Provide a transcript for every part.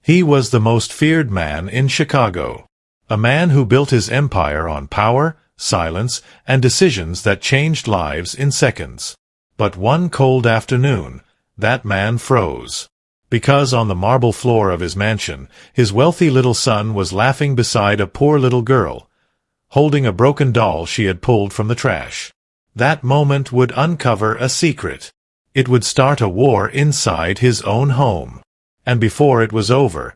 He was the most feared man in Chicago. A man who built his empire on power, silence, and decisions that changed lives in seconds. But one cold afternoon, that man froze. Because on the marble floor of his mansion, his wealthy little son was laughing beside a poor little girl, holding a broken doll she had pulled from the trash. That moment would uncover a secret. It would start a war inside his own home. And before it was over,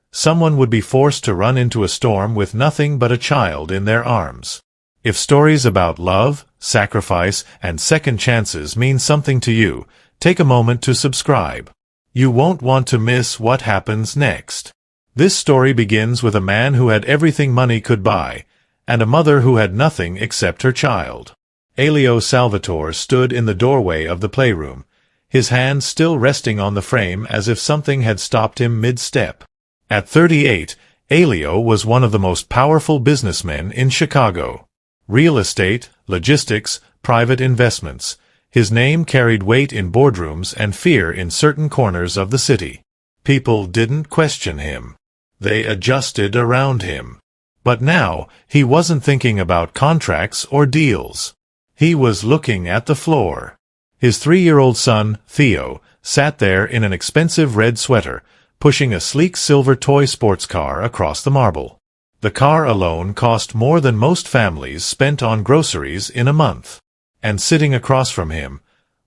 someone would be forced to run into a storm with nothing but a child in their arms. If stories about love, sacrifice, and second chances mean something to you, take a moment to subscribe. You won't want to miss what happens next. This story begins with a man who had everything money could buy, and a mother who had nothing except her child. Elio Salvatore stood in the doorway of the playroom, his hand still resting on the frame as if something had stopped him mid-step. At 38, Elio was one of the most powerful businessmen in Chicago. Real estate, logistics, private investments. His name carried weight in boardrooms and fear in certain corners of the city. People didn't question him. They adjusted around him. But now, he wasn't thinking about contracts or deals. He was looking at the floor. His 3-year-old son, Theo, sat there in an expensive red sweater, pushing a sleek silver toy sports car across the marble. The car alone cost more than most families spent on groceries in a month. And sitting across from him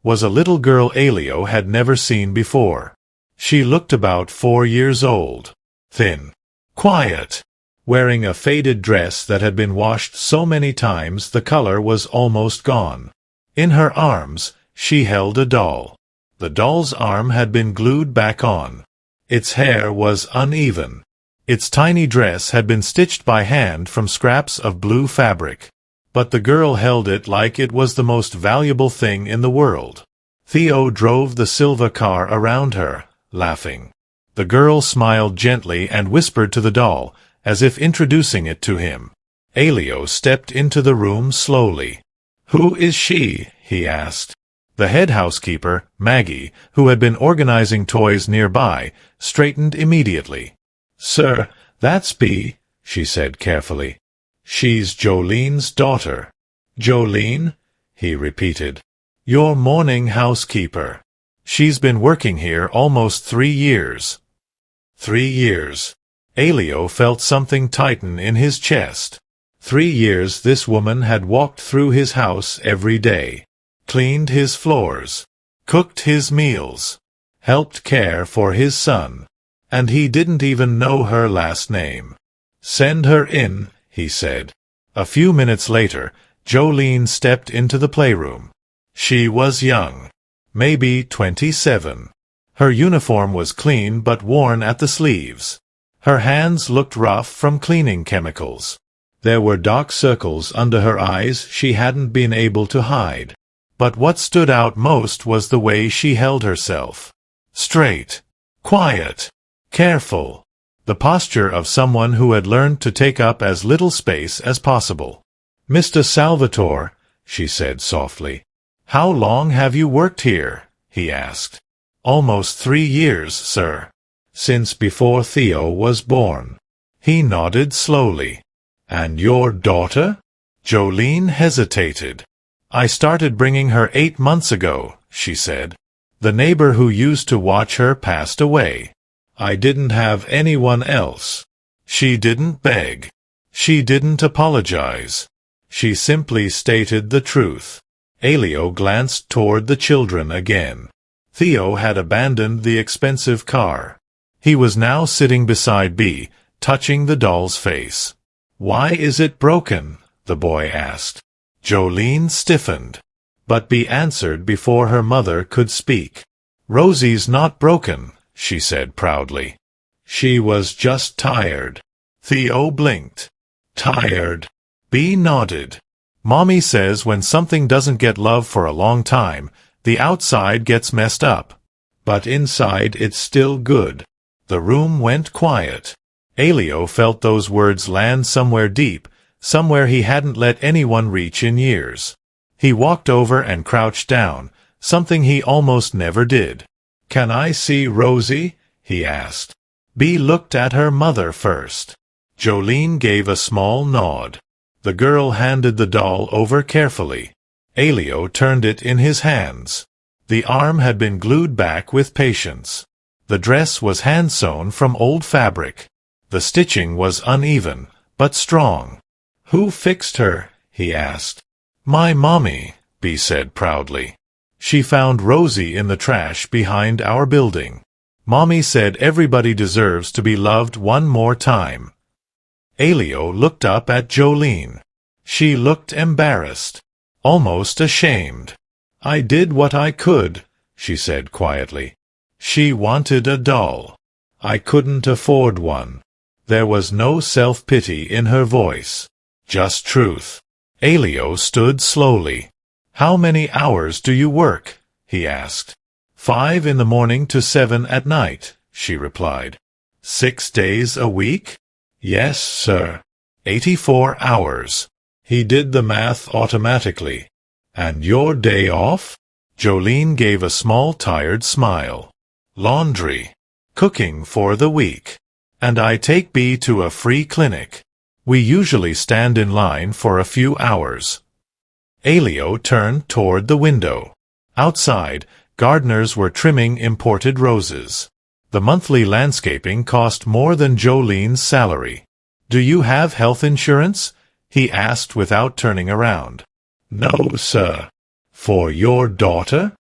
was a little girl Elio had never seen before. She looked about 4 years old, thin, quiet, wearing a faded dress that had been washed so many times the color was almost gone. In her arms, she held a doll. The doll's arm had been glued back on. Its hair was uneven. Its tiny dress had been stitched by hand from scraps of blue fabric. But the girl held it like it was the most valuable thing in the world. Theo drove the Silva car around her, laughing. The girl smiled gently and whispered to the doll, as if introducing it to him. Elio stepped into the room slowly. "Who is she?" he asked. The head housekeeper, Maggie, who had been organizing toys nearby, straightened immediately. "Sir, that's Bea," she said carefully. "She's Jolene's daughter." "Jolene?" he repeated. "Your morning housekeeper. She's been working here almost 3 years." 3 years. Elio felt something tighten in his chest. 3 years this woman had walked through his house every day, cleaned his floors, cooked his meals, helped care for his son, and he didn't even know her last name. "Send her in," he said. A few minutes later, Jolene stepped into the playroom. She was young, maybe 27. Her uniform was clean but worn at the sleeves. Her hands looked rough from cleaning chemicals. There were dark circles under her eyes she hadn't been able to hide. But what stood out most was the way she held herself. Straight, quiet, careful. The posture of someone who had learned to take up as little space as possible. "Mr. Salvatore," she said softly. "How long have you worked here?" he asked. "Almost 3 years, sir. Since before Theo was born." He nodded slowly. "And your daughter?" Jolene hesitated. "I started bringing her 8 months ago," she said. "The neighbor who used to watch her passed away. I didn't have anyone else." She didn't beg. She didn't apologize. She simply stated the truth. Elio glanced toward the children again. Theo had abandoned the expensive car. He was now sitting beside Bea, touching the doll's face. "Why is it broken?" the boy asked. Jolene stiffened. But Bea answered before her mother could speak. "Rosie's not broken," she said proudly. "She was just tired." Theo blinked. "Tired?" Bea nodded. "Mommy says when something doesn't get love for a long time, the outside gets messed up. But inside it's still good." The room went quiet. Elio felt those words land somewhere deep, somewhere he hadn't let anyone reach in years. He walked over and crouched down, something he almost never did. "Can I see Rosie?" he asked. Bea looked at her mother first. Jolene gave a small nod. The girl handed the doll over carefully. Elio turned it in his hands. The arm had been glued back with patience. The dress was hand-sewn from old fabric. The stitching was uneven, but strong. "Who fixed her?" he asked. "My mommy," Bea said proudly. "She found Rosie in the trash behind our building. Mommy said everybody deserves to be loved one more time." Elio looked up at Jolene. She looked embarrassed, almost ashamed. "I did what I could," she said quietly. "She wanted a doll. I couldn't afford one." There was no self-pity in her voice, just truth. Elio stood slowly. "How many hours do you work?" he asked. 5 in the morning to 7 at night, she replied. 6 days a week? Yes, sir. 84 hours. He did the math automatically. And your day off? Jolene gave a small tired smile. Laundry. Cooking for the week. And I take Bea to a free clinic. We usually stand in line for a few hours. Elio turned toward the window. Outside, gardeners were trimming imported roses. The monthly landscaping cost more than Jolene's salary. "Do you have health insurance?" he asked without turning around. "No, sir." "For your daughter?"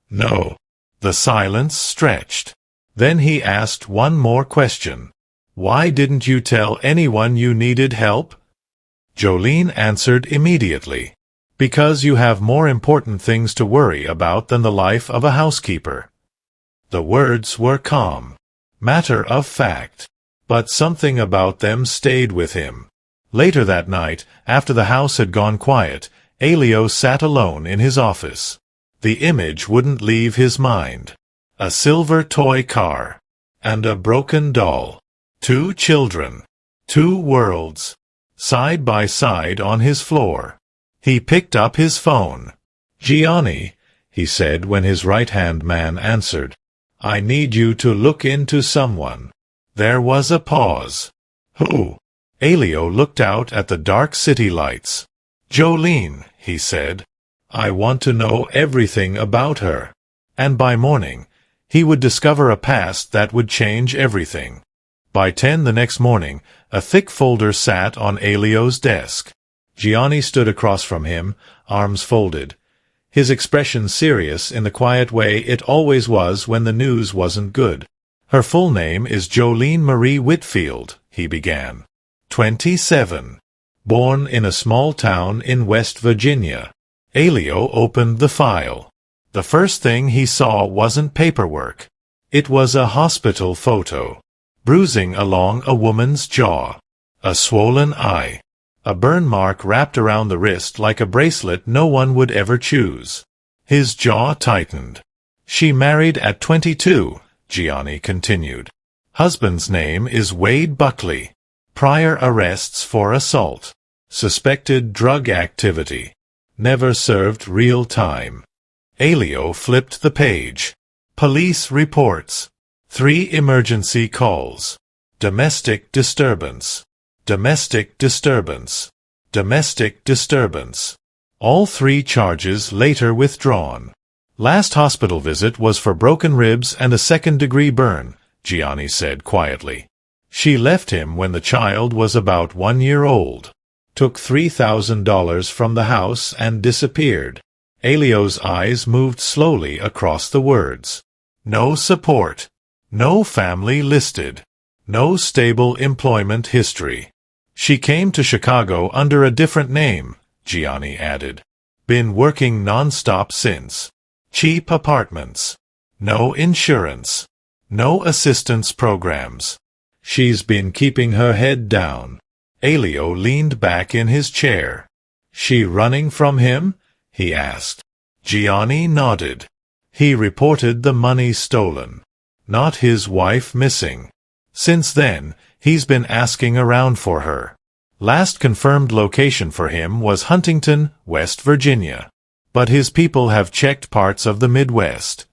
"No." The silence stretched. Then he asked one more question. "Why didn't you tell anyone you needed help?" Jolene answered immediately. "Because you have more important things to worry about than the life of a housekeeper." The words were calm, matter of fact, but something about them stayed with him. Later that night, after the house had gone quiet, Elio sat alone in his office. The image wouldn't leave his mind. A silver toy car, and a broken doll. 2 children, 2 worlds, side by side on his floor. He picked up his phone. "Gianni," he said when his right-hand man answered, "I need you to look into someone." There was a pause. "Who?" Elio looked out at the dark city lights. "Jolene," he said. "I want to know everything about her." And by morning, he would discover a past that would change everything. By 10 the next morning, a thick folder sat on Elio's desk. Gianni stood across from him, arms folded. His expression serious in the quiet way it always was when the news wasn't good. "Her full name is Jolene Marie Whitfield," he began. 27. Born in a small town in West Virginia. Elio opened the file. The first thing he saw wasn't paperwork. It was a hospital photo. Bruising along a woman's jaw. A swollen eye. A burn mark wrapped around the wrist like a bracelet no one would ever choose. His jaw tightened. "She married at 22, Gianni continued. "Husband's name is Wade Buckley. Prior arrests for assault. Suspected drug activity. Never served real time." Elio flipped the page. Police reports. 3 emergency calls. Domestic disturbance. Domestic disturbance. Domestic disturbance. All 3 charges later withdrawn. Last hospital visit was for broken ribs and a second-degree burn, Gianni said quietly. She left him when the child was about 1 year old. Took $3,000 from the house and disappeared. Elio's eyes moved slowly across the words. No support. No family listed. No stable employment history. She came to Chicago under a different name, Gianni added. Been working non-stop since. Cheap apartments. No insurance. No assistance programs. She's been keeping her head down. Elio leaned back in his chair. She running from him? He asked. Gianni nodded. He reported the money stolen. Not his wife missing. Since then, he's been asking around for her. Last confirmed location for him was Huntington, West Virginia. But his people have checked parts of the Midwest.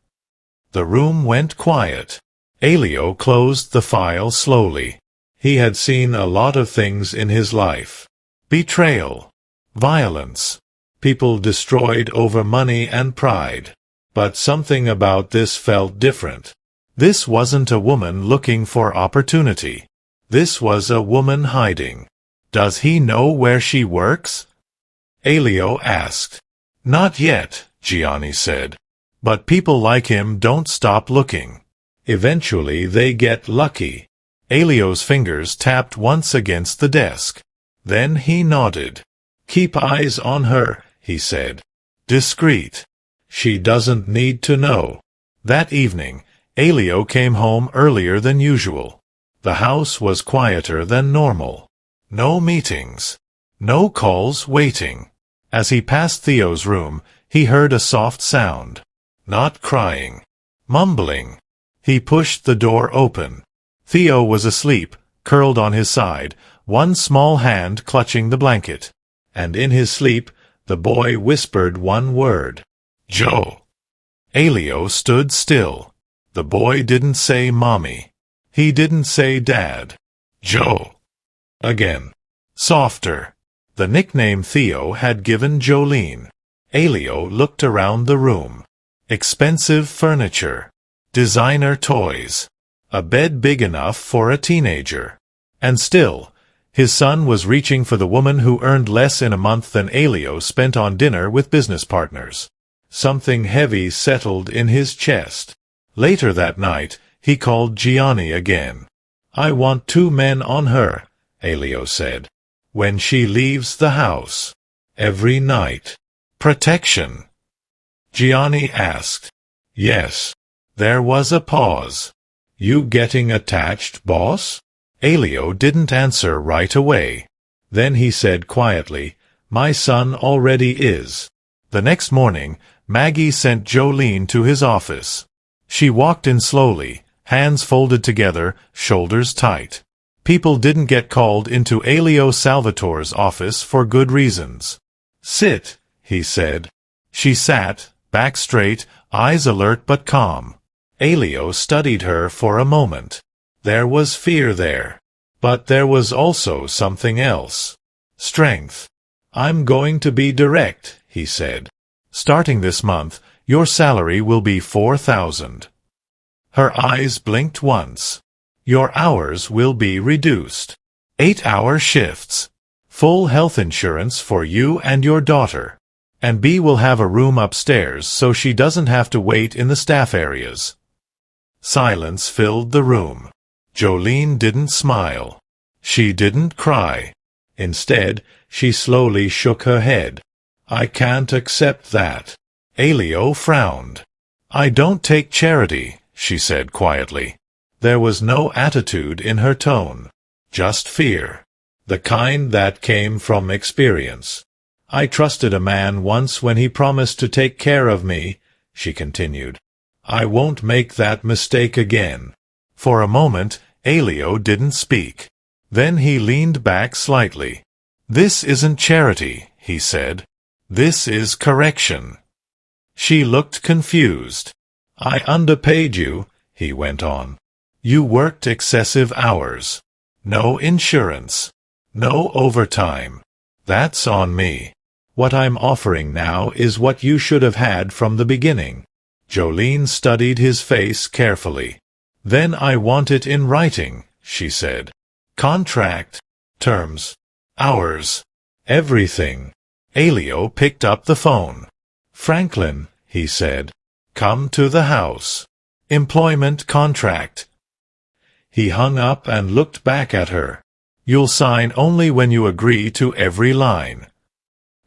The room went quiet. Elio closed the file slowly. He had seen a lot of things in his life. Betrayal. Violence. People destroyed over money and pride. But something about this felt different. This wasn't a woman looking for opportunity. This was a woman hiding. Does he know where she works? Elio asked. Not yet, Gianni said. But people like him don't stop looking. Eventually they get lucky. Elio's fingers tapped once against the desk. Then he nodded. Keep eyes on her, he said. Discreet. She doesn't need to know. That evening, Elio came home earlier than usual. The house was quieter than normal. No meetings. No calls waiting. As he passed Theo's room, he heard a soft sound. Not crying. Mumbling. He pushed the door open. Theo was asleep, curled on his side, one small hand clutching the blanket. And in his sleep, the boy whispered one word. Joe. Elio stood still. The boy didn't say Mommy. He didn't say Dad. Joe. Again. Softer. The nickname Theo had given Jolene. Elio looked around the room. Expensive furniture. Designer toys. A bed big enough for a teenager. And still, his son was reaching for the woman who earned less in a month than Elio spent on dinner with business partners. Something heavy settled in his chest. Later that night, he called Gianni again. I want 2 men on her, Elio said. When she leaves the house. Every night. Protection. Gianni asked. Yes. There was a pause. You getting attached, boss? Elio didn't answer right away. Then he said quietly, My son already is. The next morning, Maggie sent Jolene to his office. She walked in slowly, hands folded together, shoulders tight. People didn't get called into Elio Salvatore's office for good reasons. Sit, he said. She sat, back straight, eyes alert but calm. Elio studied her for a moment. There was fear there. But there was also something else. Strength. I'm going to be direct, he said. Starting this month, your salary will be $4,000. Her eyes blinked once. Your hours will be reduced. 8-hour shifts. Full health insurance for you and your daughter. And B will have a room upstairs so she doesn't have to wait in the staff areas. Silence filled the room. Jolene didn't smile. She didn't cry. Instead, she slowly shook her head. I can't accept that. Elio frowned. I don't take charity, she said quietly. There was no attitude in her tone. Just fear. The kind that came from experience. I trusted a man once when he promised to take care of me, she continued. I won't make that mistake again. For a moment, Elio didn't speak. Then he leaned back slightly. This isn't charity, he said. This is correction. She looked confused. I underpaid you, he went on. You worked excessive hours. No insurance. No overtime. That's on me. What I'm offering now is what you should have had from the beginning. Jolene studied his face carefully. Then I want it in writing, she said. Contract. Terms. Hours. Everything. Elio picked up the phone. Franklin, he said. Come to the house. Employment contract. He hung up and looked back at her. You'll sign only when you agree to every line.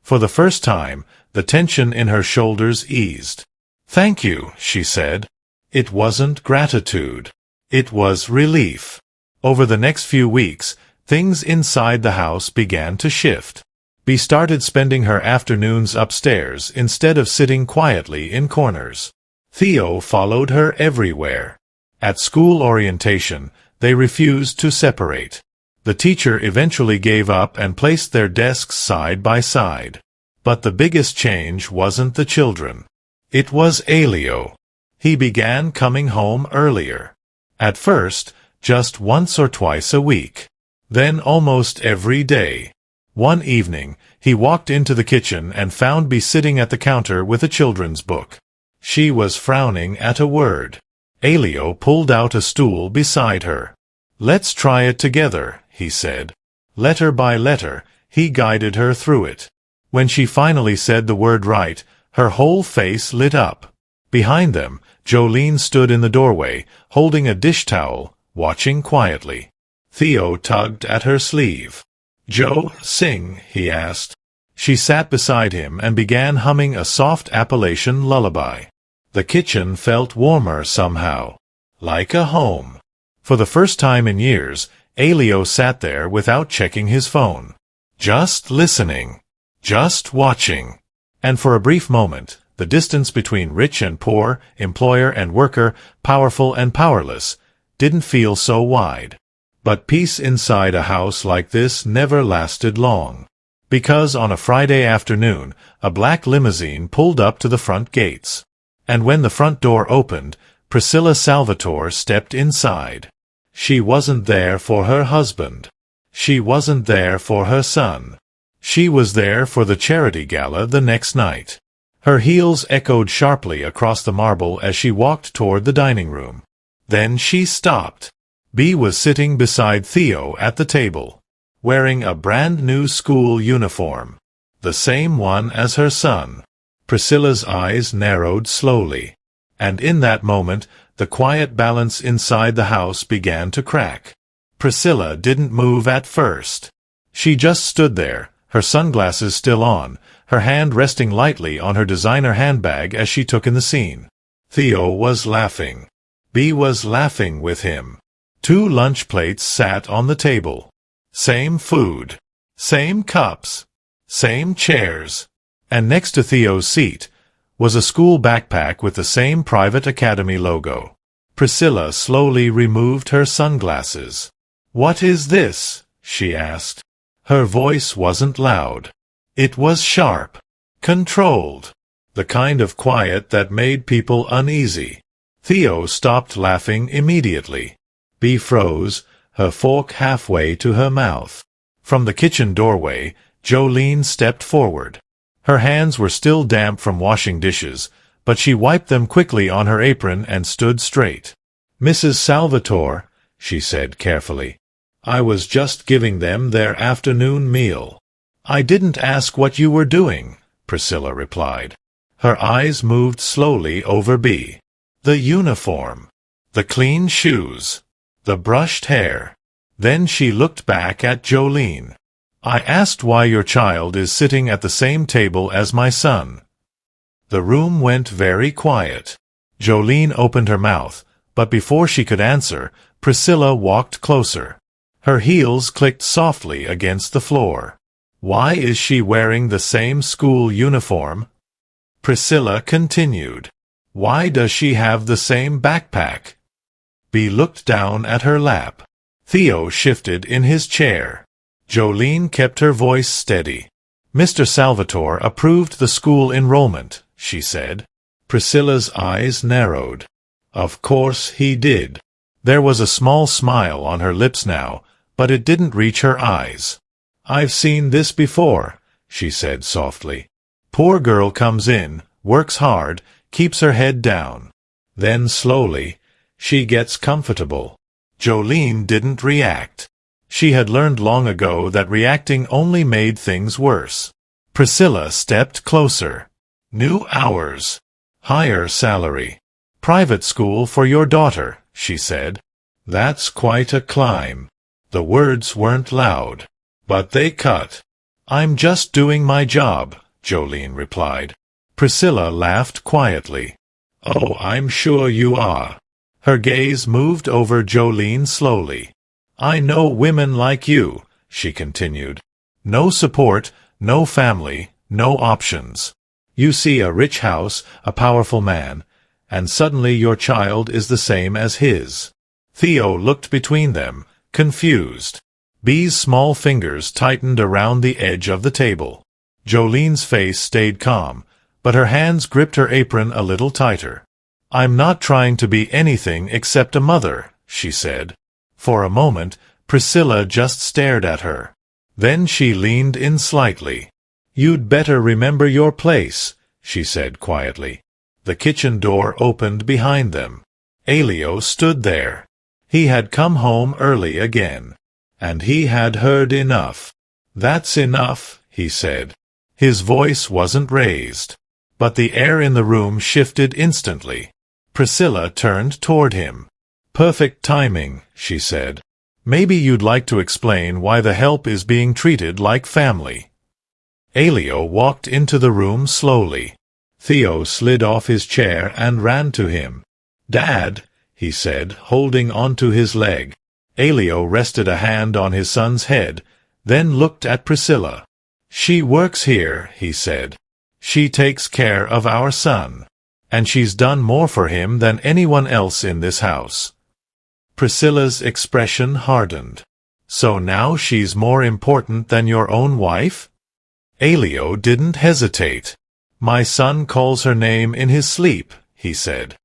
For the first time, the tension in her shoulders eased. Thank you, she said. It wasn't gratitude. It was relief. Over the next few weeks, things inside the house began to shift. Bea started spending her afternoons upstairs instead of sitting quietly in corners. Theo followed her everywhere. At school orientation, they refused to separate. The teacher eventually gave up and placed their desks side by side. But the biggest change wasn't the children. It was Elio. He began coming home earlier. At first, just once or twice a week. Then almost every day. One evening, he walked into the kitchen and found Bea sitting at the counter with a children's book. She was frowning at a word. Elio pulled out a stool beside her. "Let's try it together," he said. Letter by letter, he guided her through it. When she finally said the word right, her whole face lit up. Behind them, Jolene stood in the doorway, holding a dish towel, watching quietly. Theo tugged at her sleeve. "Joe, sing," he asked. She sat beside him and began humming a soft Appalachian lullaby. The kitchen felt warmer somehow. Like a home. For the first time in years, Elio sat there without checking his phone. Just listening. Just watching. And for a brief moment, the distance between rich and poor, employer and worker, powerful and powerless, didn't feel so wide. But peace inside a house like this never lasted long. Because on a Friday afternoon, a black limousine pulled up to the front gates. And when the front door opened, Priscilla Salvatore stepped inside. She wasn't there for her husband. She wasn't there for her son. She was there for the charity gala the next night. Her heels echoed sharply across the marble as she walked toward the dining room. Then she stopped. Bea was sitting beside Theo at the table, wearing a brand-new school uniform, the same one as her son. Priscilla's eyes narrowed slowly, and in that moment, the quiet balance inside the house began to crack. Priscilla didn't move at first. She just stood there, her sunglasses still on, her hand resting lightly on her designer handbag as she took in the scene. Theo was laughing. Bea was laughing with him. 2 lunch plates sat on the table. Same food. Same cups. Same chairs. And next to Theo's seat was a school backpack with the same private academy logo. Priscilla slowly removed her sunglasses. "What is this?" she asked. Her voice wasn't loud. It was sharp. Controlled. The kind of quiet that made people uneasy. Theo stopped laughing immediately. Bea froze, her fork halfway to her mouth. From the kitchen doorway, Jolene stepped forward. Her hands were still damp from washing dishes, but she wiped them quickly on her apron and stood straight. "Mrs. Salvatore," she said carefully, "I was just giving them their afternoon meal." "I didn't ask what you were doing," Priscilla replied. Her eyes moved slowly over Bea. The uniform. The clean shoes. The brushed hair. Then she looked back at Jolene. "I asked why your child is sitting at the same table as my son." The room went very quiet. Jolene opened her mouth, but before she could answer, Priscilla walked closer. Her heels clicked softly against the floor. "Why is she wearing the same school uniform?" Priscilla continued. "Why does she have the same backpack?" Bea looked down at her lap. Theo shifted in his chair. Jolene kept her voice steady. "Mr. Salvatore approved the school enrollment," she said. Priscilla's eyes narrowed. "Of course he did." There was a small smile on her lips now, but it didn't reach her eyes. "I've seen this before," she said softly. "Poor girl comes in, works hard, keeps her head down. Then slowly, she gets comfortable." Jolene didn't react. She had learned long ago that reacting only made things worse. Priscilla stepped closer. "New hours. Higher salary. Private school for your daughter," she said. "That's quite a climb." The words weren't loud, but they cut. "I'm just doing my job," Jolene replied. Priscilla laughed quietly. "Oh, I'm sure you are." Her gaze moved over Jolene slowly. "I know women like you," she continued. "No support, no family, no options. You see a rich house, a powerful man, and suddenly your child is the same as his." Theo looked between them, confused. Bea's small fingers tightened around the edge of the table. Jolene's face stayed calm, but her hands gripped her apron a little tighter. "I'm not trying to be anything except a mother," she said. For a moment, Priscilla just stared at her. Then she leaned in slightly. "You'd better remember your place," she said quietly. The kitchen door opened behind them. Elio stood there. He had come home early again. And he had heard enough. "That's enough," he said. His voice wasn't raised. But the air in the room shifted instantly. Priscilla turned toward him. "Perfect timing," she said. "Maybe you'd like to explain why the help is being treated like family." Elio walked into the room slowly. Theo slid off his chair and ran to him. "Dad," he said, holding onto his leg. Elio rested a hand on his son's head, then looked at Priscilla. "She works here," he said. "She takes care of our son. And she's done more for him than anyone else in this house." Priscilla's expression hardened. "So now she's more important than your own wife?" Elio didn't hesitate. "My son calls her name in his sleep," he said.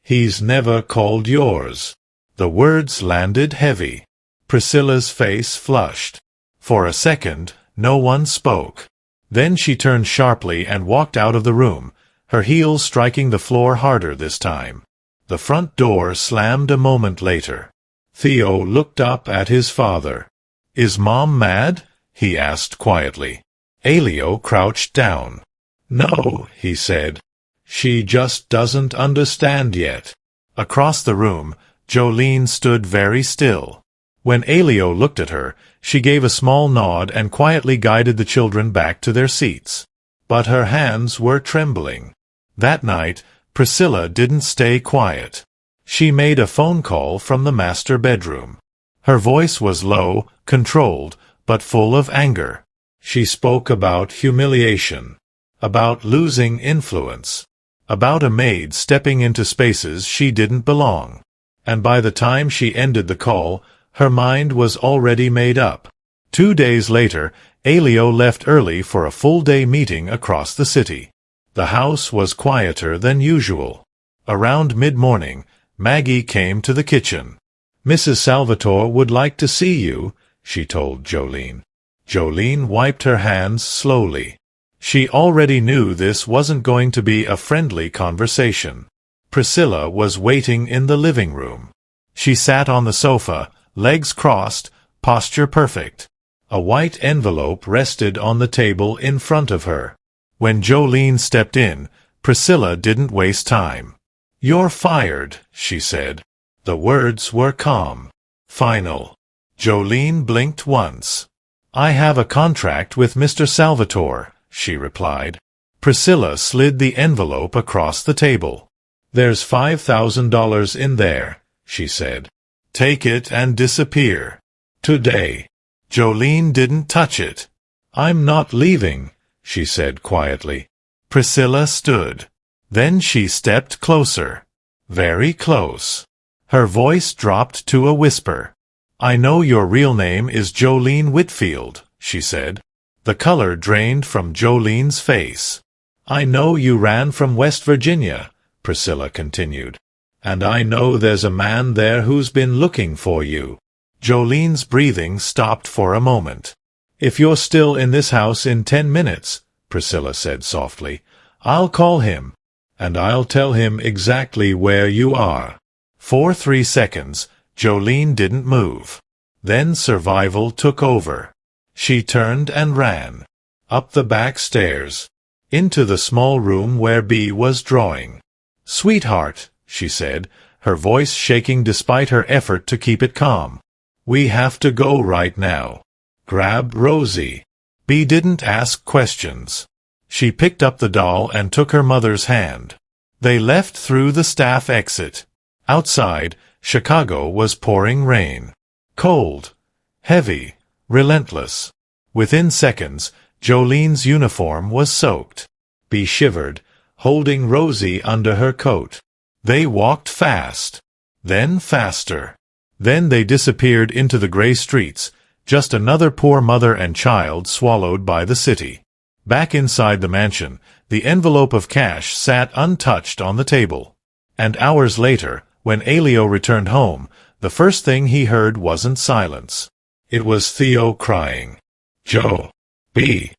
"He's never called yours." The words landed heavy. Priscilla's face flushed. For a second, no one spoke. Then she turned sharply and walked out of the room, her heels striking the floor harder this time. The front door slammed a moment later. Theo looked up at his father. "Is Mom mad?" he asked quietly. Elio crouched down. "No," he said. "She just doesn't understand yet." Across the room, Jolene stood very still. When Elio looked at her, she gave a small nod and quietly guided the children back to their seats. But her hands were trembling. That night, Priscilla didn't stay quiet. She made a phone call from the master bedroom. Her voice was low, controlled, but full of anger. She spoke about humiliation, about losing influence, about a maid stepping into spaces she didn't belong. And by the time she ended the call, her mind was already made up. 2 days later, Elio left early for a full-day meeting across the city. The house was quieter than usual. Around mid-morning, Maggie came to the kitchen. "Mrs. Salvatore would like to see you," she told Jolene. Jolene wiped her hands slowly. She already knew this wasn't going to be a friendly conversation. Priscilla was waiting in the living room. She sat on the sofa, legs crossed, posture perfect. A white envelope rested on the table in front of her. When Jolene stepped in, Priscilla didn't waste time. "You're fired," she said. The words were calm, final. Jolene blinked once. "I have a contract with Mr. Salvatore," she replied. Priscilla slid the envelope across the table. "There's $5,000 in there," she said. "Take it and disappear. Today." Jolene didn't touch it. "I'm not leaving," she said quietly. Priscilla stood. Then she stepped closer. Very close. Her voice dropped to a whisper. "I know your real name is Jolene Whitfield," she said. The color drained from Jolene's face. "I know you ran from West Virginia," Priscilla continued. "And I know there's a man there who's been looking for you." Jolene's breathing stopped for a moment. "If you're still in this house in 10 minutes, Priscilla said softly, "I'll call him, and I'll tell him exactly where you are." For 3 seconds, Jolene didn't move. Then survival took over. She turned and ran. Up the back stairs. Into the small room where Bea was drawing. "Sweetheart," she said, her voice shaking despite her effort to keep it calm. "We have to go right now. Grab Rosie." Bea didn't ask questions. She picked up the doll and took her mother's hand. They left through the staff exit. Outside, Chicago was pouring rain. Cold, heavy, relentless. Within seconds, Jolene's uniform was soaked. Bea shivered, holding Rosie under her coat. They walked fast. Then faster. Then they disappeared into the gray streets, just another poor mother and child swallowed by the city. Back inside the mansion, the envelope of cash sat untouched on the table. And hours later, when Elio returned home, The first thing he heard wasn't silence. It was Theo crying, "Joe, B."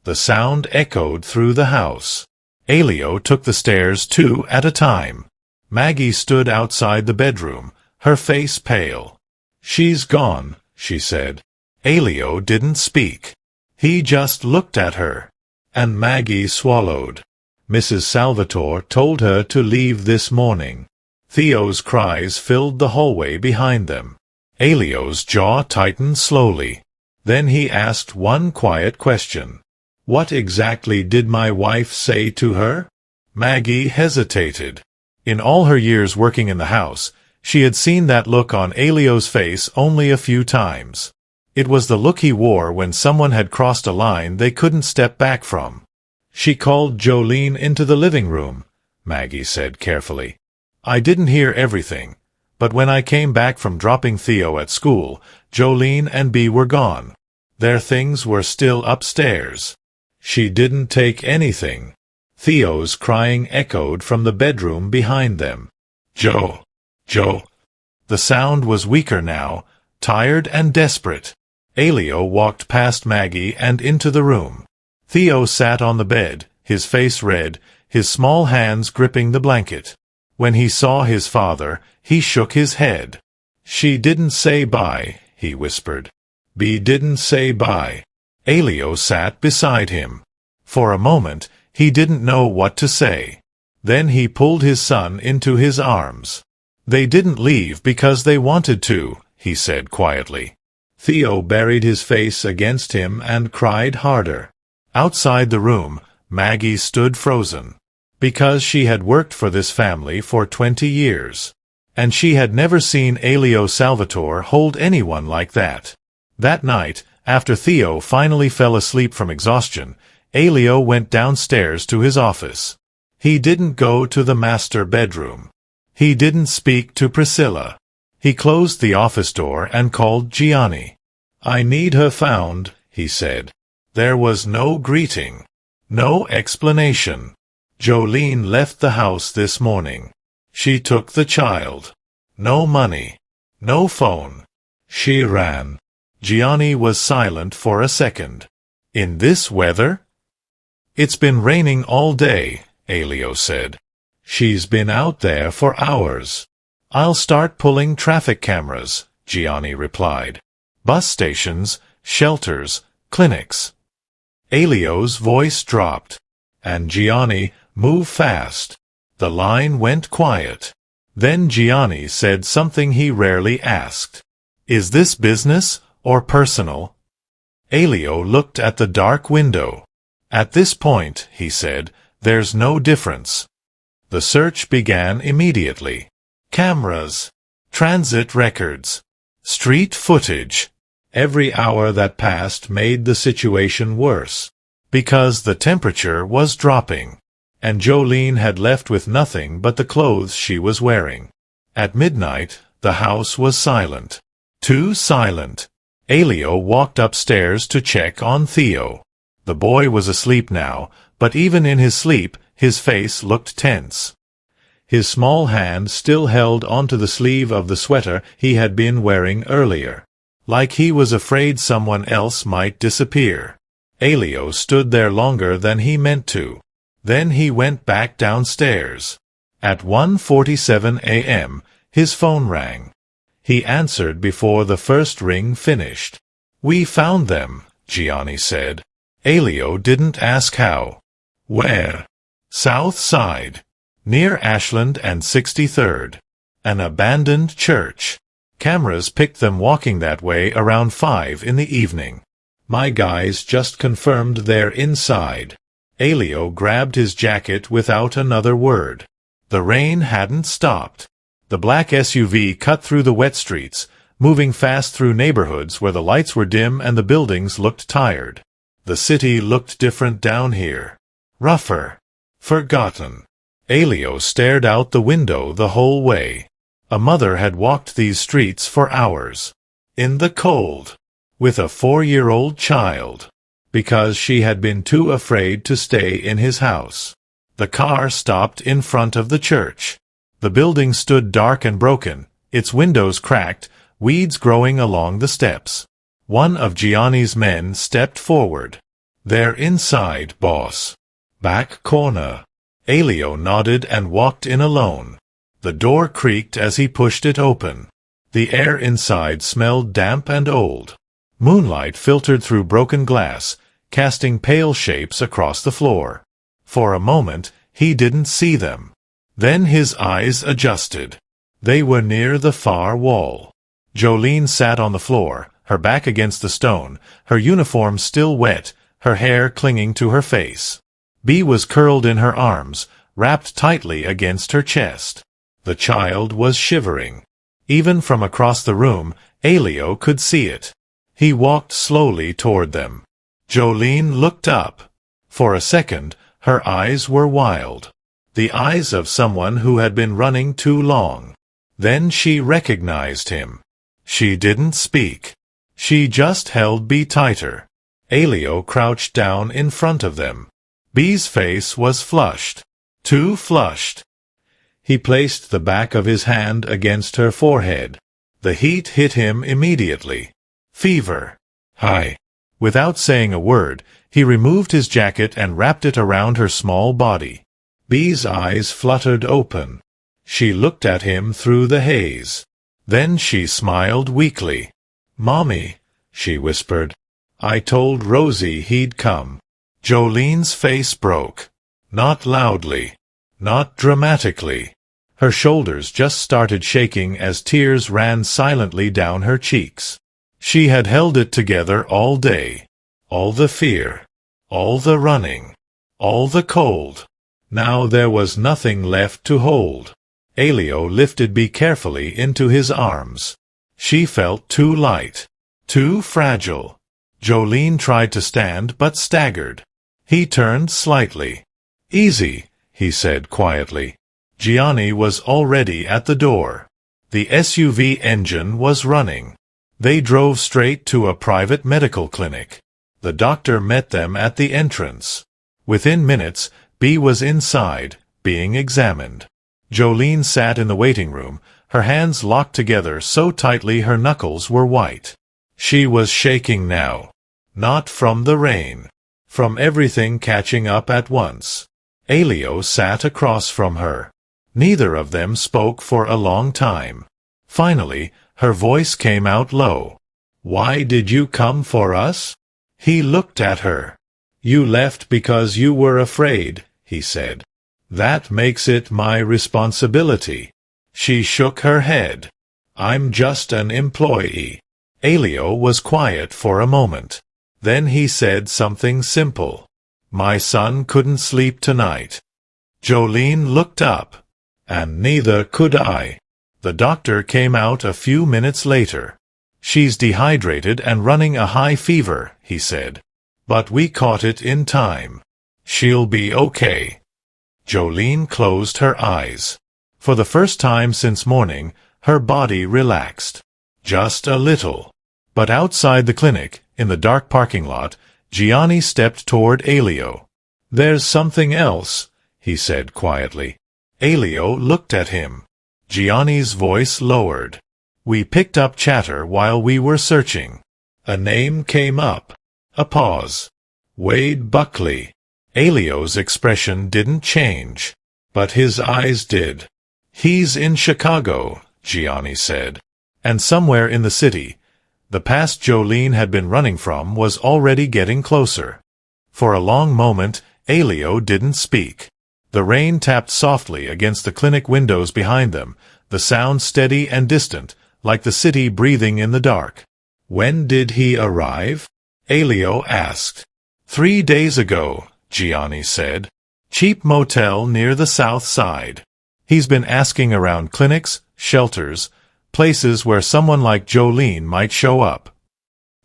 The sound echoed through the house. Elio took the stairs 2 at a time. Maggie stood outside the bedroom, her face pale. "She's gone," she said. Elio didn't speak. He just looked at her. And Maggie swallowed. Mrs. Salvatore told her to leave this morning. Theo's cries filled the hallway behind them. Elio's jaw tightened slowly. Then he asked one quiet question. "What exactly did my wife say to her?" Maggie hesitated. In all her years working in the house, she had seen that look on Elio's face only a few times. It was the look he wore when someone had crossed a line they couldn't step back from. "She called Jolene into the living room," Maggie said carefully. "I didn't hear everything, but when I came back from dropping Theo at school, Jolene and B were gone. Their things were still upstairs. She didn't take anything." Theo's crying echoed from the bedroom behind them. "Joe, Joe." The sound was weaker now, tired and desperate. Elio walked past Maggie and into the room. Theo sat on the bed, his face red, his small hands gripping the blanket. When he saw his father, he shook his head. "She didn't say bye," he whispered. "B didn't say bye." Elio sat beside him. For a moment, he didn't know what to say. Then he pulled his son into his arms. "They didn't leave because they wanted to," he said quietly. Theo buried his face against him and cried harder. Outside the room, Maggie stood frozen. Because she had worked for this family for 20 years. And she had never seen Elio Salvatore hold anyone like that. That night, after Theo finally fell asleep from exhaustion, Elio went downstairs to his office. He didn't go to the master bedroom. He didn't speak to Priscilla. He closed the office door and called Gianni. "I need her found," he said. There was no greeting. No explanation. Jolene left the house this morning. She took the child. No money. No phone. She ran. Gianni was silent for a second. "In this weather?" "It's been raining all day," Elio said. "She's been out there for hours." "I'll start pulling traffic cameras," Gianni replied. "Bus stations, shelters, clinics." Elio's voice dropped. "And Gianni, move fast." The line went quiet. Then Gianni said something he rarely asked. "Is this business or personal?" Elio looked at the dark window. "At this point," he said, "there's no difference." The search began immediately. Cameras, transit records, street footage. Every hour that passed made the situation worse. Because the temperature was dropping. And Jolene had left with nothing but the clothes she was wearing. At midnight, the house was silent. Too silent. Elio walked upstairs to check on Theo. The boy was asleep now, but even in his sleep, his face looked tense. His small hand still held onto the sleeve of the sweater he had been wearing earlier. Like he was afraid someone else might disappear. Elio stood there longer than he meant to. Then he went back downstairs. At 1:47 a.m., his phone rang. He answered before the first ring finished. "We found them," Gianni said. Elio didn't ask how. "Where?" "South Side. Near Ashland and 63rd. An abandoned church. Cameras picked them walking that way around 5 in the evening. My guys just confirmed they're inside." Elio grabbed his jacket without another word. The rain hadn't stopped. The black SUV cut through the wet streets, moving fast through neighborhoods where the lights were dim and the buildings looked tired. The city looked different down here. Rougher. Forgotten. Elio stared out the window the whole way. A mother had walked these streets for hours. In the cold. With a 4-year-old child. Because she had been too afraid to stay in his house. The car stopped in front of the church. The building stood dark and broken, its windows cracked, weeds growing along the steps. One of Gianni's men stepped forward. "They're inside, boss." "Back corner." Elio nodded and walked in alone. The door creaked as he pushed it open. The air inside smelled damp and old. Moonlight filtered through broken glass, casting pale shapes across the floor. For a moment, he didn't see them. Then his eyes adjusted. They were near the far wall. Jolene sat on the floor, her back against the stone, her uniform still wet, her hair clinging to her face. Bee was curled in her arms, wrapped tightly against her chest. The child was shivering. Even from across the room, Elio could see it. He walked slowly toward them. Jolene looked up. For a second, her eyes were wild. The eyes of someone who had been running too long. Then she recognized him. She didn't speak. She just held Bee tighter. Elio crouched down in front of them. Bee's face was flushed. Too flushed. He placed the back of his hand against her forehead. The heat hit him immediately. Fever. "Hi." Without saying a word, he removed his jacket and wrapped it around her small body. Bee's eyes fluttered open. She looked at him through the haze. Then she smiled weakly. "Mommy," she whispered. "I told Rosie he'd come." Jolene's face broke. Not loudly. Not dramatically. Her shoulders just started shaking as tears ran silently down her cheeks. She had held it together all day. All the fear. All the running. All the cold. Now there was nothing left to hold. Elio lifted Bee carefully into his arms. She felt too light. Too fragile. Jolene tried to stand but staggered. He turned slightly. "Easy," he said quietly. Gianni was already at the door. The SUV engine was running. They drove straight to a private medical clinic. The doctor met them at the entrance. Within minutes, Bee was inside, being examined. Jolene sat in the waiting room, her hands locked together so tightly her knuckles were white. She was shaking now. Not from the rain. From everything catching up at once. Elio sat across from her. Neither of them spoke for a long time. Finally, her voice came out low. "Why did you come for us?" He looked at her. "You left because you were afraid," he said. "That makes it my responsibility." She shook her head. "I'm just an employee." Elio was quiet for a moment. Then he said something simple. "My son couldn't sleep tonight." Jolene looked up. "And neither could I." The doctor came out a few minutes later. "She's dehydrated and running a high fever," he said. "But we caught it in time. She'll be okay." Jolene closed her eyes. For the first time since morning, her body relaxed. Just a little. But outside the clinic, in the dark parking lot, Gianni stepped toward Elio. "There's something else," he said quietly. Elio looked at him. Gianni's voice lowered. "We picked up chatter while we were searching. A name came up. A pause. Wade Buckley." Elio's expression didn't change, but his eyes did. "He's in Chicago," Gianni said. And somewhere in the city, the past Jolene had been running from was already getting closer. For a long moment, Elio didn't speak. The rain tapped softly against the clinic windows behind them, the sound steady and distant, like the city breathing in the dark. "When did he arrive?" Elio asked. 3 days ago, Gianni said. "Cheap motel near the south side." He's been asking around clinics, shelters, places where someone like Jolene might show up.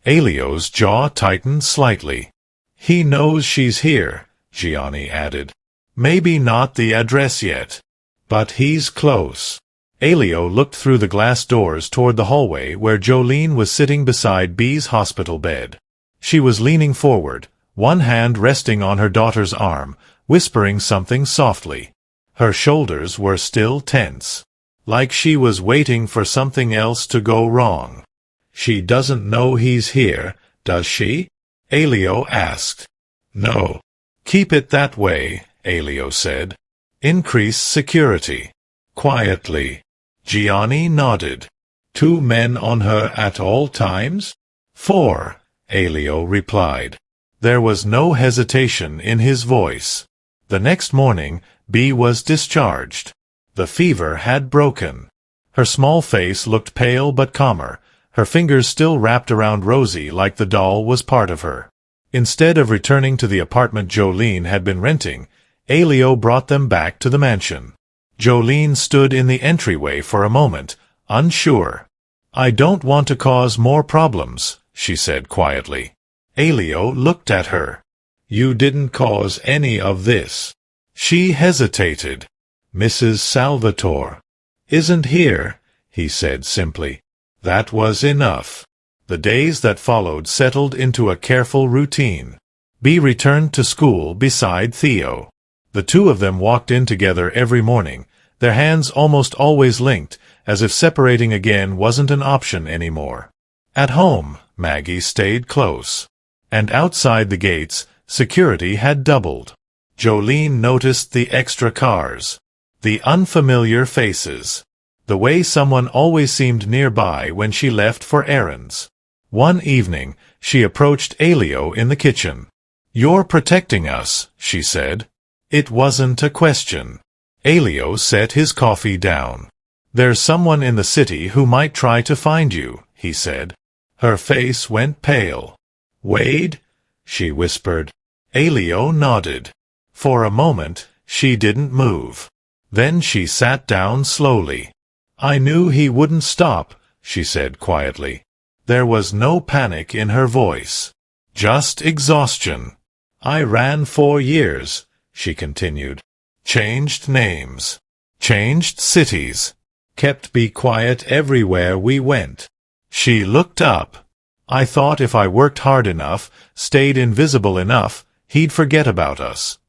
Elio's jaw tightened slightly. "He knows she's here," Gianni added. "Maybe not the address yet. But he's close." Elio looked through the glass doors toward the hallway where Jolene was sitting beside Bee's hospital bed. She was leaning forward, one hand resting on her daughter's arm, whispering something softly. Her shoulders were still tense. like she was waiting for something else to go wrong. She doesn't know he's here, does she? Elio asked. No. Keep it that way, Elio said. Increase security. Quietly. Gianni nodded. 2 men on her at all times? 4, Elio replied. There was no hesitation in his voice. The next morning, B was discharged. The fever had broken. Her small face looked pale but calmer, her fingers still wrapped around Rosie like the doll was part of her. Instead of returning to the apartment Jolene had been renting, Elio brought them back to the mansion. Jolene stood in the entryway for a moment, unsure. I don't want to cause more problems, she said quietly. Elio looked at her. You didn't cause any of this. She hesitated. Mrs. Salvatore isn't here, he said simply. That was enough. The days that followed settled into a careful routine. B returned to school beside Theo. The 2 of them walked in together every morning, their hands almost always linked, as if separating again wasn't an option anymore. At home, Maggie stayed close. And outside the gates, security had doubled. Jolene noticed the extra cars, the unfamiliar faces, the way someone always seemed nearby when she left for errands. One evening, she approached Elio in the kitchen. You're protecting us, she said. It wasn't a question. Elio set his coffee down. There's someone in the city who might try to find you, he said. Her face went pale. Wade? She whispered. Elio nodded. For a moment, she didn't move. Then she sat down slowly. I knew he wouldn't stop, she said quietly. There was no panic in her voice. Just exhaustion. I ran 4 years, she continued. Changed names. Changed cities. Kept be quiet everywhere we went. She looked up. I thought if I worked hard enough, stayed invisible enough, he'd forget about us.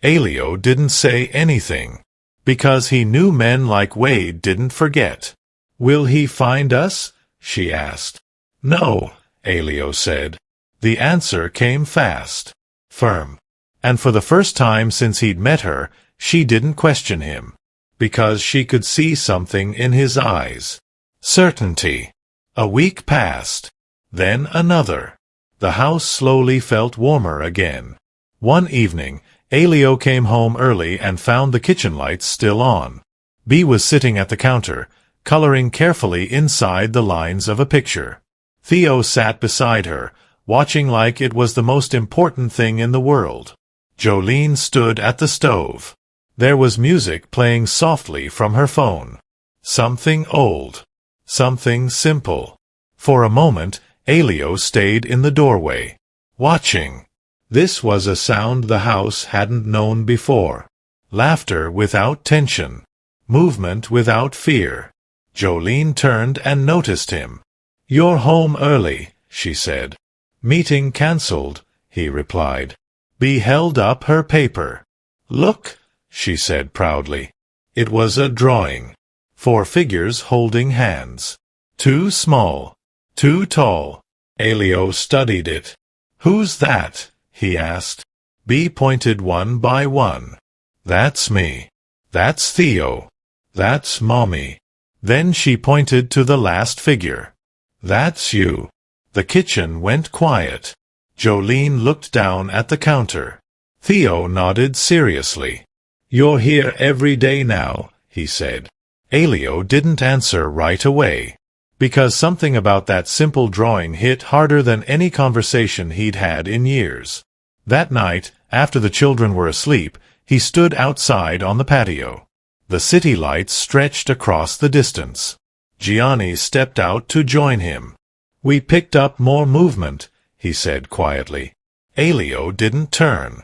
Elio didn't say anything. Because he knew men like Wade didn't forget. Will he find us? She asked. No, Elio said. The answer came fast. Firm. And for the first time since he'd met her, she didn't question him. Because she could see something in his eyes. Certainty. A week passed. Then another. The house slowly felt warmer again. One evening, Elio came home early and found the kitchen lights still on. B was sitting at the counter, coloring carefully inside the lines of a picture. Theo sat beside her, watching like it was the most important thing in the world. Jolene stood at the stove. There was music playing softly from her phone. Something old. Something simple. For a moment, Elio stayed in the doorway, watching. This was a sound the house hadn't known before. Laughter without tension. Movement without fear. Jolene turned and noticed him. You're home early, she said. Meeting cancelled, he replied. B held up her paper. Look, she said proudly. It was a drawing. 4 figures holding hands. 2 small. 2 tall. Elio studied it. Who's that? He asked. B pointed one by one. That's me. That's Theo. That's Mommy. Then she pointed to the last figure. That's you. The kitchen went quiet. Jolene looked down at the counter. Theo nodded seriously. You're here every day now, he said. Elio didn't answer right away. Because something about that simple drawing hit harder than any conversation he'd had in years. That night, after the children were asleep, he stood outside on the patio. The city lights stretched across the distance. Gianni stepped out to join him. We picked up more movement, he said quietly. Elio didn't turn.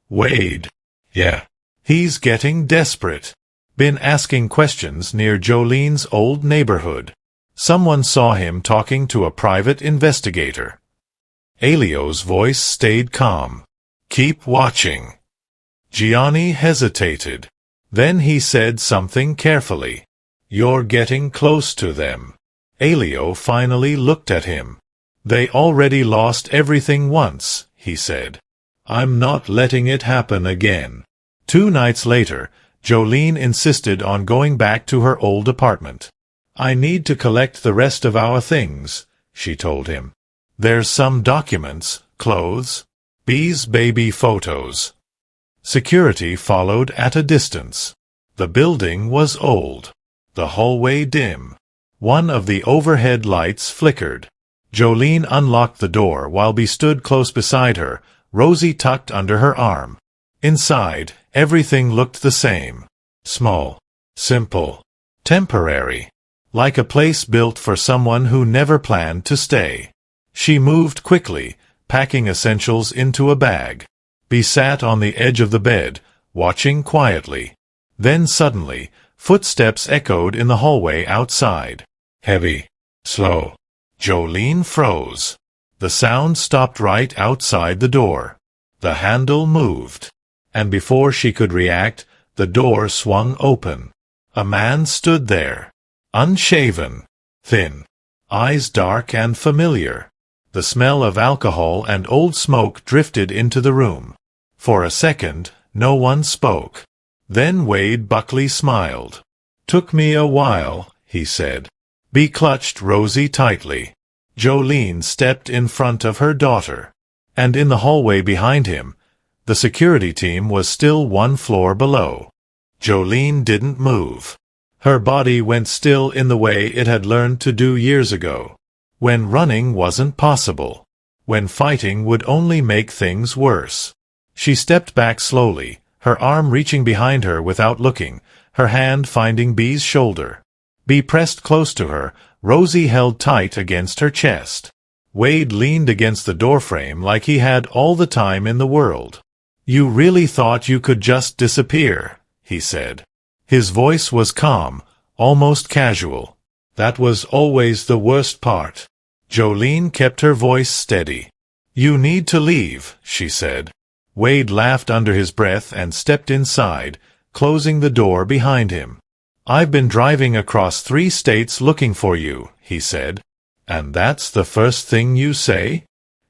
Wade. Yeah. He's getting desperate. Been asking questions near Jolene's old neighborhood. Someone saw him talking to a private investigator. Elio's voice stayed calm. Keep watching. Gianni hesitated. Then he said something carefully. You're getting close to them. Elio finally looked at him. They already lost everything once, he said. I'm not letting it happen again. 2 nights later, Jolene insisted on going back to her old apartment. I need to collect the rest of our things, she told him. There's some documents, clothes, B's baby photos. Security followed at a distance. The building was old. The hallway dim. One of the overhead lights flickered. Jolene unlocked the door while Bee stood close beside her, Rosie tucked under her arm. Inside, everything looked the same. Small. Simple. Temporary. Like a place built for someone who never planned to stay. She moved quickly, packing essentials into a bag. Bee sat on the edge of the bed, watching quietly. Then suddenly, footsteps echoed in the hallway outside. Heavy. Slow. Jolene froze. The sound stopped right outside the door. The handle moved. And before she could react, the door swung open. A man stood there. Unshaven. Thin. Eyes dark and familiar. The smell of alcohol and old smoke drifted into the room. For a second, no one spoke. Then Wade Buckley smiled. Took me a while, he said. Bee clutched Rosie tightly. Jolene stepped in front of her daughter. And in the hallway behind him, the security team was still 1 floor below. Jolene didn't move. Her body went still in the way it had learned to do years ago. When running wasn't possible. When fighting would only make things worse. She stepped back slowly, her arm reaching behind her without looking, her hand finding Bee's shoulder. Bee pressed close to her, Rosie held tight against her chest. Wade leaned against the doorframe like he had all the time in the world. You really thought you could just disappear, he said. His voice was calm, almost casual. That was always the worst part. Jolene kept her voice steady. You need to leave, she said. Wade laughed under his breath and stepped inside, closing the door behind him. I've been driving across 3 states looking for you, he said. And that's the first thing you say?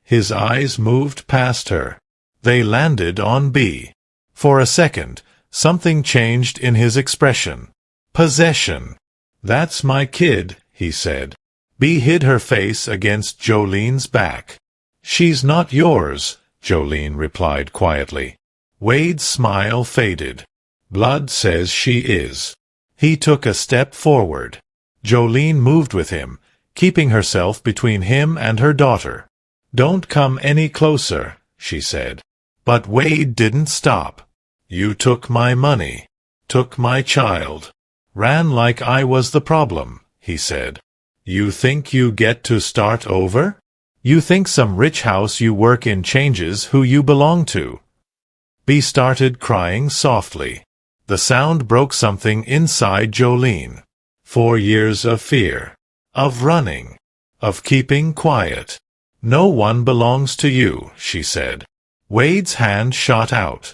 His eyes moved past her. They landed on Bee. For a second, something changed in his expression. Possession. That's my kid, he said. Bee hid her face against Jolene's back. She's not yours, Jolene replied quietly. Wade's smile faded. Blood says she is. He took a step forward. Jolene moved with him, keeping herself between him and her daughter. Don't come any closer, she said. But Wade didn't stop. You took my money. Took my child. Ran like I was the problem, he said. You think you get to start over? You think some rich house you work in changes who you belong to? Bee started crying softly. The sound broke something inside Jolene. 4 years of fear. Of running. Of keeping quiet. No one belongs to you, she said. Wade's hand shot out.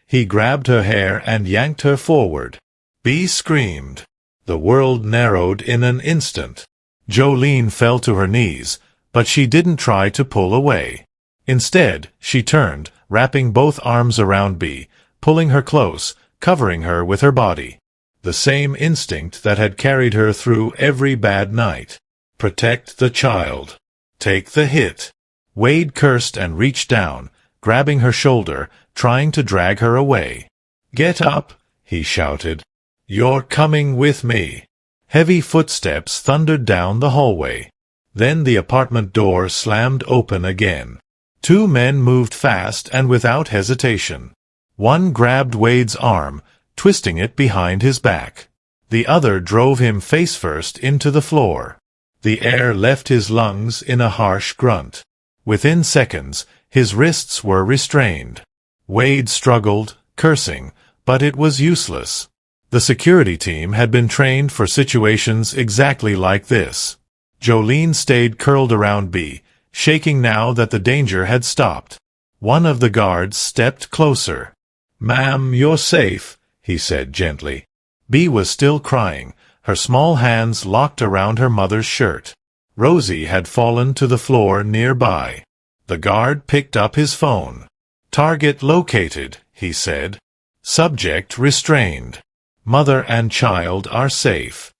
He grabbed her hair and yanked her forward. Bee screamed. The world narrowed in an instant. Jolene fell to her knees, but she didn't try to pull away. Instead, she turned, wrapping both arms around Bee, pulling her close, covering her with her body. The same instinct that had carried her through every bad night. Protect the child. Take the hit. Wade cursed and reached down, grabbing her shoulder, trying to drag her away. Get up, he shouted. You're coming with me. Heavy footsteps thundered down the hallway. Then the apartment door slammed open again. 2 men moved fast and without hesitation. One grabbed Wade's arm, twisting it behind his back. The other drove him face first into the floor. The air left his lungs in a harsh grunt. Within seconds, his wrists were restrained. Wade struggled, cursing, but it was useless. The security team had been trained for situations exactly like this. Jolene stayed curled around Bee, shaking now that the danger had stopped. One of the guards stepped closer. Ma'am, you're safe, he said gently. Bee was still crying, Her small hands locked around her mother's shirt. Rosie had fallen to the floor nearby. The guard picked up his phone. "Target located," he said. "Subject restrained. Mother and child are safe."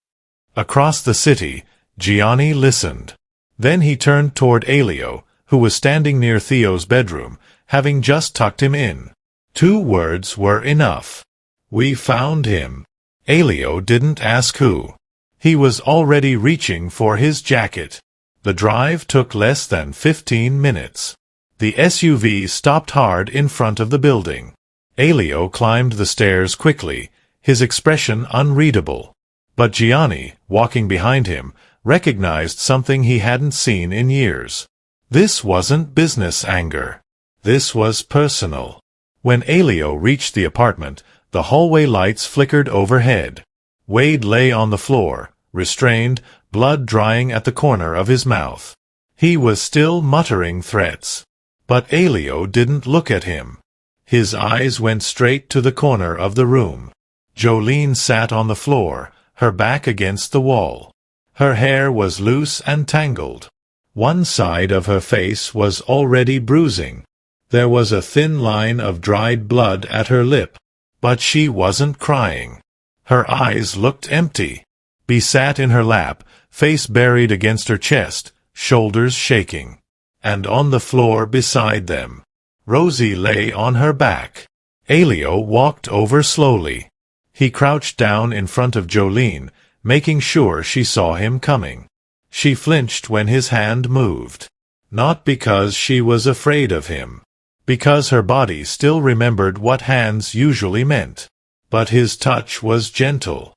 Across the city, Gianni listened. Then he turned toward Elio, who was standing near Theo's bedroom, having just tucked him in. 2 words were enough. "We found him." Elio didn't ask who. He was already reaching for his jacket. The drive took less than 15 minutes. The SUV stopped hard in front of the building. Elio climbed the stairs quickly, his expression unreadable. But Gianni, walking behind him, recognized something he hadn't seen in years. This wasn't business anger. This was personal. When Elio reached the apartment, the hallway lights flickered overhead. Wade lay on the floor, restrained, blood drying at the corner of his mouth. He was still muttering threats. But Elio didn't look at him. His eyes went straight to the corner of the room. Jolene sat on the floor, her back against the wall. Her hair was loose and tangled. One side of her face was already bruising. There was a thin line of dried blood at her lip. But she wasn't crying. Her eyes looked empty. Bea sat in her lap, face buried against her chest, shoulders shaking. And on the floor beside them, Rosie lay on her back. Elio walked over slowly. He crouched down in front of Jolene, making sure she saw him coming. She flinched when his hand moved. Not because she was afraid of him. Because her body still remembered what hands usually meant. But his touch was gentle.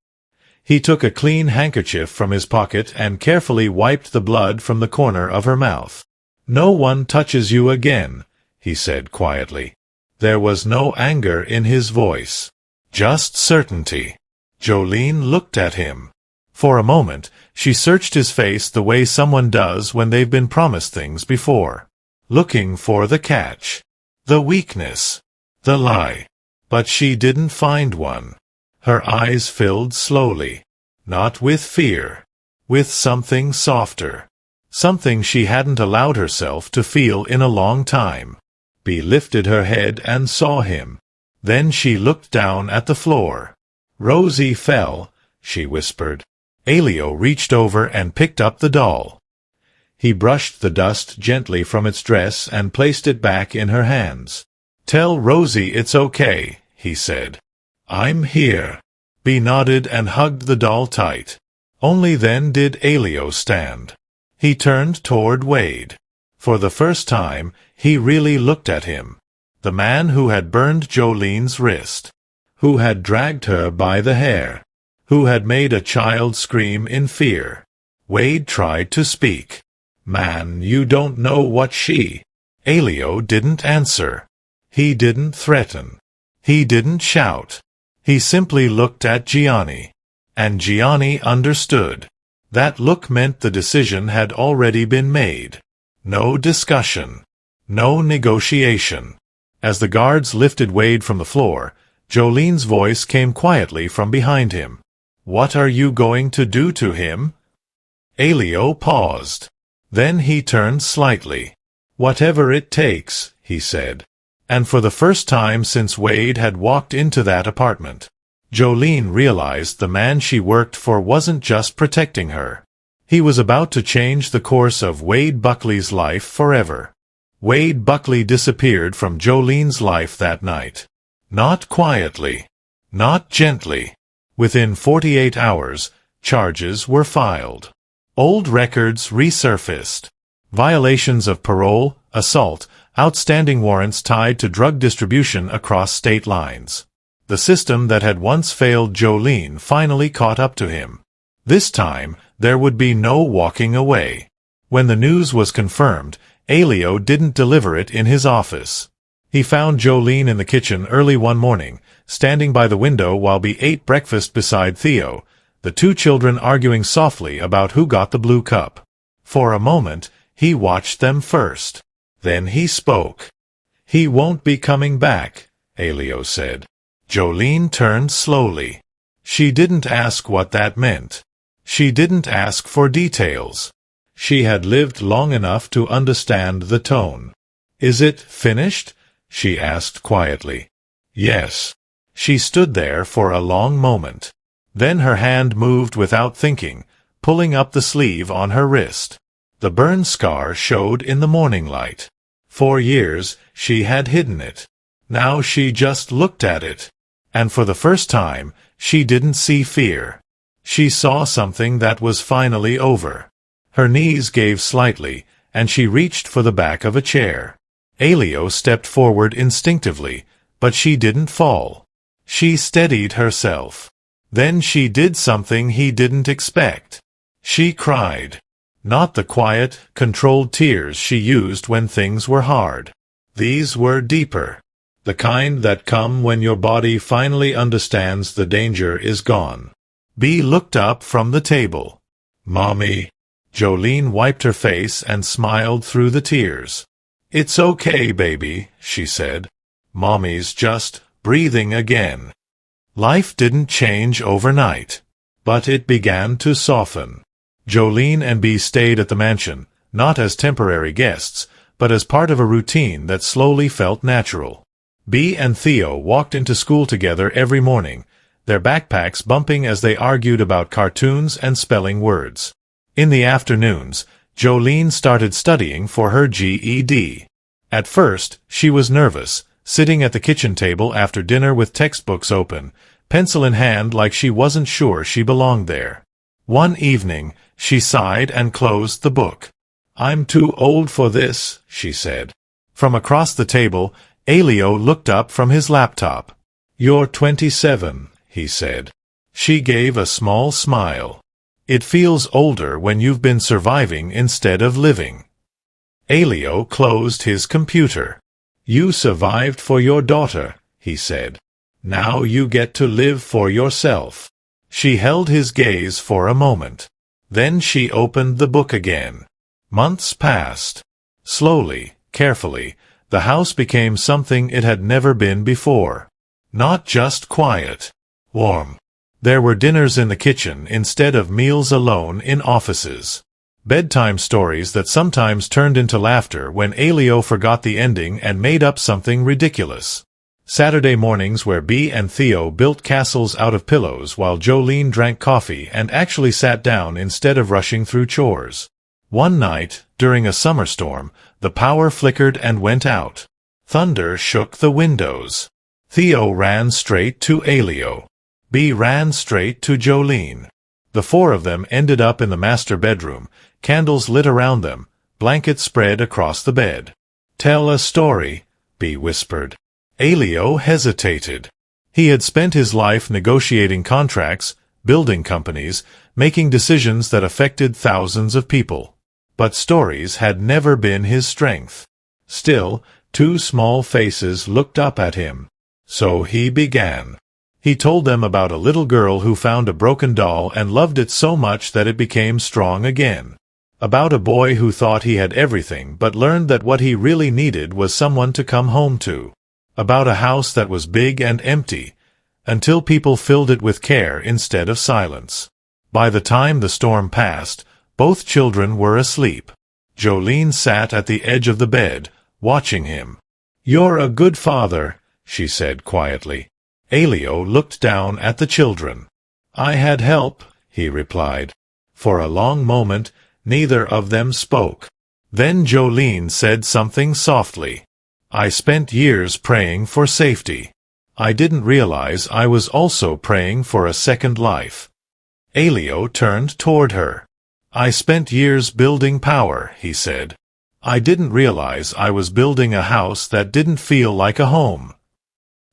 He took a clean handkerchief from his pocket and carefully wiped the blood from the corner of her mouth. "No one touches you again," he said quietly. There was no anger in his voice. Just certainty. Jolene looked at him. For a moment, she searched his face the way someone does when they've been promised things before. Looking for the catch. The weakness. The lie. But she didn't find one. Her eyes filled slowly. Not with fear. With something softer. Something she hadn't allowed herself to feel in a long time. Bea lifted her head and saw him. Then she looked down at the floor. "Rosie fell," she whispered. Elio reached over and picked up the doll. He brushed the dust gently from its dress and placed it back in her hands. "Tell Rosie it's okay," he said. "I'm here." Bea nodded and hugged the doll tight. Only then did Elio stand. He turned toward Wade. For the first time, he really looked at him. The man who had burned Jolene's wrist. Who had dragged her by the hair. Who had made a child scream in fear. Wade tried to speak. "Man, you don't know what she—" Elio didn't answer. He didn't threaten. He didn't shout. He simply looked at Gianni. And Gianni understood. That look meant the decision had already been made. No discussion. No negotiation. As the guards lifted Wade from the floor, Jolene's voice came quietly from behind him. "What are you going to do to him?" Elio paused. Then he turned slightly. "Whatever it takes," he said. And for the first time since Wade had walked into that apartment, Jolene realized the man she worked for wasn't just protecting her. He was about to change the course of Wade Buckley's life forever. Wade Buckley disappeared from Jolene's life that night. Not quietly. Not gently. Within 48 hours, charges were filed. Old records resurfaced. Violations of parole, assault, outstanding warrants tied to drug distribution across state lines. The system that had once failed Jolene finally caught up to him. This time, there would be no walking away. When the news was confirmed, Elio didn't deliver it in his office. He found Jolene in the kitchen early one morning, standing by the window while Bea ate breakfast beside Theo, the 2 children arguing softly about who got the blue cup. For a moment, he watched them first. Then he spoke. "He won't be coming back," Elio said. Jolene turned slowly. She didn't ask what that meant. She didn't ask for details. She had lived long enough to understand the tone. "Is it finished?" she asked quietly. "Yes." She stood there for a long moment. Then her hand moved without thinking, pulling up the sleeve on her wrist. The burn scar showed in the morning light. For years, she had hidden it. Now she just looked at it. And for the first time, she didn't see fear. She saw something that was finally over. Her knees gave slightly, and she reached for the back of a chair. Elio stepped forward instinctively, but she didn't fall. She steadied herself. Then she did something he didn't expect. She cried. Not the quiet, controlled tears she used when things were hard. These were deeper. The kind that come when your body finally understands the danger is gone. Bea looked up from the table. "Mommy." Jolene wiped her face and smiled through the tears. "It's okay, baby," she said. "Mommy's just breathing again." Life didn't change overnight, but it began to soften. Jolene and Bea stayed at the mansion, not as temporary guests, but as part of a routine that slowly felt natural. Bea and Theo walked into school together every morning, their backpacks bumping as they argued about cartoons and spelling words. In the afternoons, Jolene started studying for her GED. At first, she was nervous, sitting at the kitchen table after dinner with textbooks open, pencil in hand like she wasn't sure she belonged there. One evening, she sighed and closed the book. "I'm too old for this," she said. From across the table, Elio looked up from his laptop. "You're 27, he said. She gave a small smile. "It feels older when you've been surviving instead of living." Elio closed his computer. "You survived for your daughter," he said. "Now you get to live for yourself." She held his gaze for a moment. Then she opened the book again. Months passed. Slowly, carefully, the house became something it had never been before. Not just quiet. Warm. There were dinners in the kitchen instead of meals alone in offices. Bedtime stories that sometimes turned into laughter when Elio forgot the ending and made up something ridiculous. Saturday mornings where Bea and Theo built castles out of pillows while Jolene drank coffee and actually sat down instead of rushing through chores. One night, during a summer storm, the power flickered and went out. Thunder shook the windows. Theo ran straight to Elio. Bea ran straight to Jolene. The four of them ended up in the master bedroom, candles lit around them, blankets spread across the bed. "Tell a story," Bea whispered. Elio hesitated. He had spent his life negotiating contracts, building companies, making decisions that affected thousands of people. But stories had never been his strength. Still, two small faces looked up at him. So he began. He told them about a little girl who found a broken doll and loved it so much that it became strong again. About a boy who thought he had everything but learned that what he really needed was someone to come home to. About a house that was big and empty, until people filled it with care instead of silence. By the time the storm passed, both children were asleep. Jolene sat at the edge of the bed, watching him. "You're a good father," she said quietly. Elio looked down at the children. "I had help," he replied. For a long moment, neither of them spoke. Then Jolene said something softly. "I spent years praying for safety. I didn't realize I was also praying for a second life." Elio turned toward her. "I spent years building power," he said. "I didn't realize I was building a house that didn't feel like a home."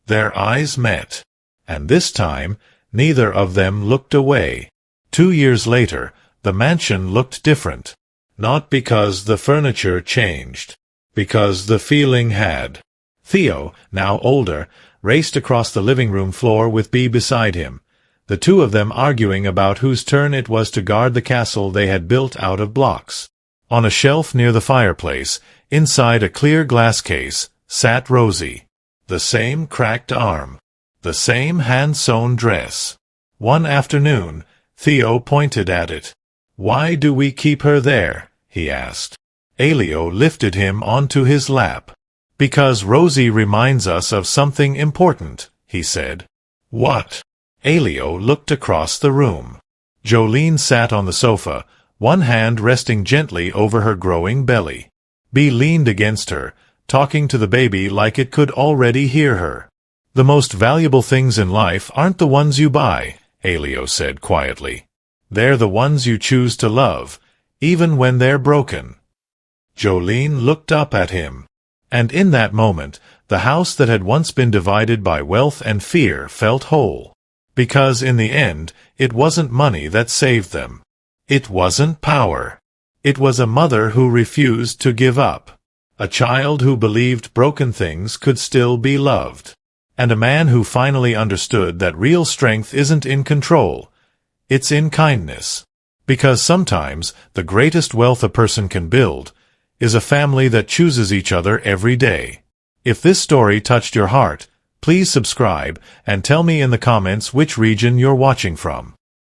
Their eyes met. And this time, neither of them looked away. 2 years later, the mansion looked different. Not because the furniture changed. Because the feeling had. Theo, now older, raced across the living room floor with Bea beside him, the two of them arguing about whose turn it was to guard the castle they had built out of blocks. On a shelf near the fireplace, inside a clear glass case, sat Rosie. The same cracked arm. The same hand-sewn dress. One afternoon, Theo pointed at it. "Why do we keep her there?" he asked. Elio lifted him onto his lap. "Because Rosie reminds us of something important," he said. "What?" Elio looked across the room. Jolene sat on the sofa, one hand resting gently over her growing belly. Bea leaned against her, talking to the baby like it could already hear her. "The most valuable things in life aren't the ones you buy," Elio said quietly. "They're the ones you choose to love, even when they're broken." Jolene looked up at him. And in that moment, the house that had once been divided by wealth and fear felt whole. Because in the end, it wasn't money that saved them. It wasn't power. It was a mother who refused to give up. A child who believed broken things could still be loved. And a man who finally understood that real strength isn't in control. It's in kindness. Because sometimes, the greatest wealth a person can build is a family that chooses each other every day. If this story touched your heart, please subscribe and tell me in the comments which region you're watching from.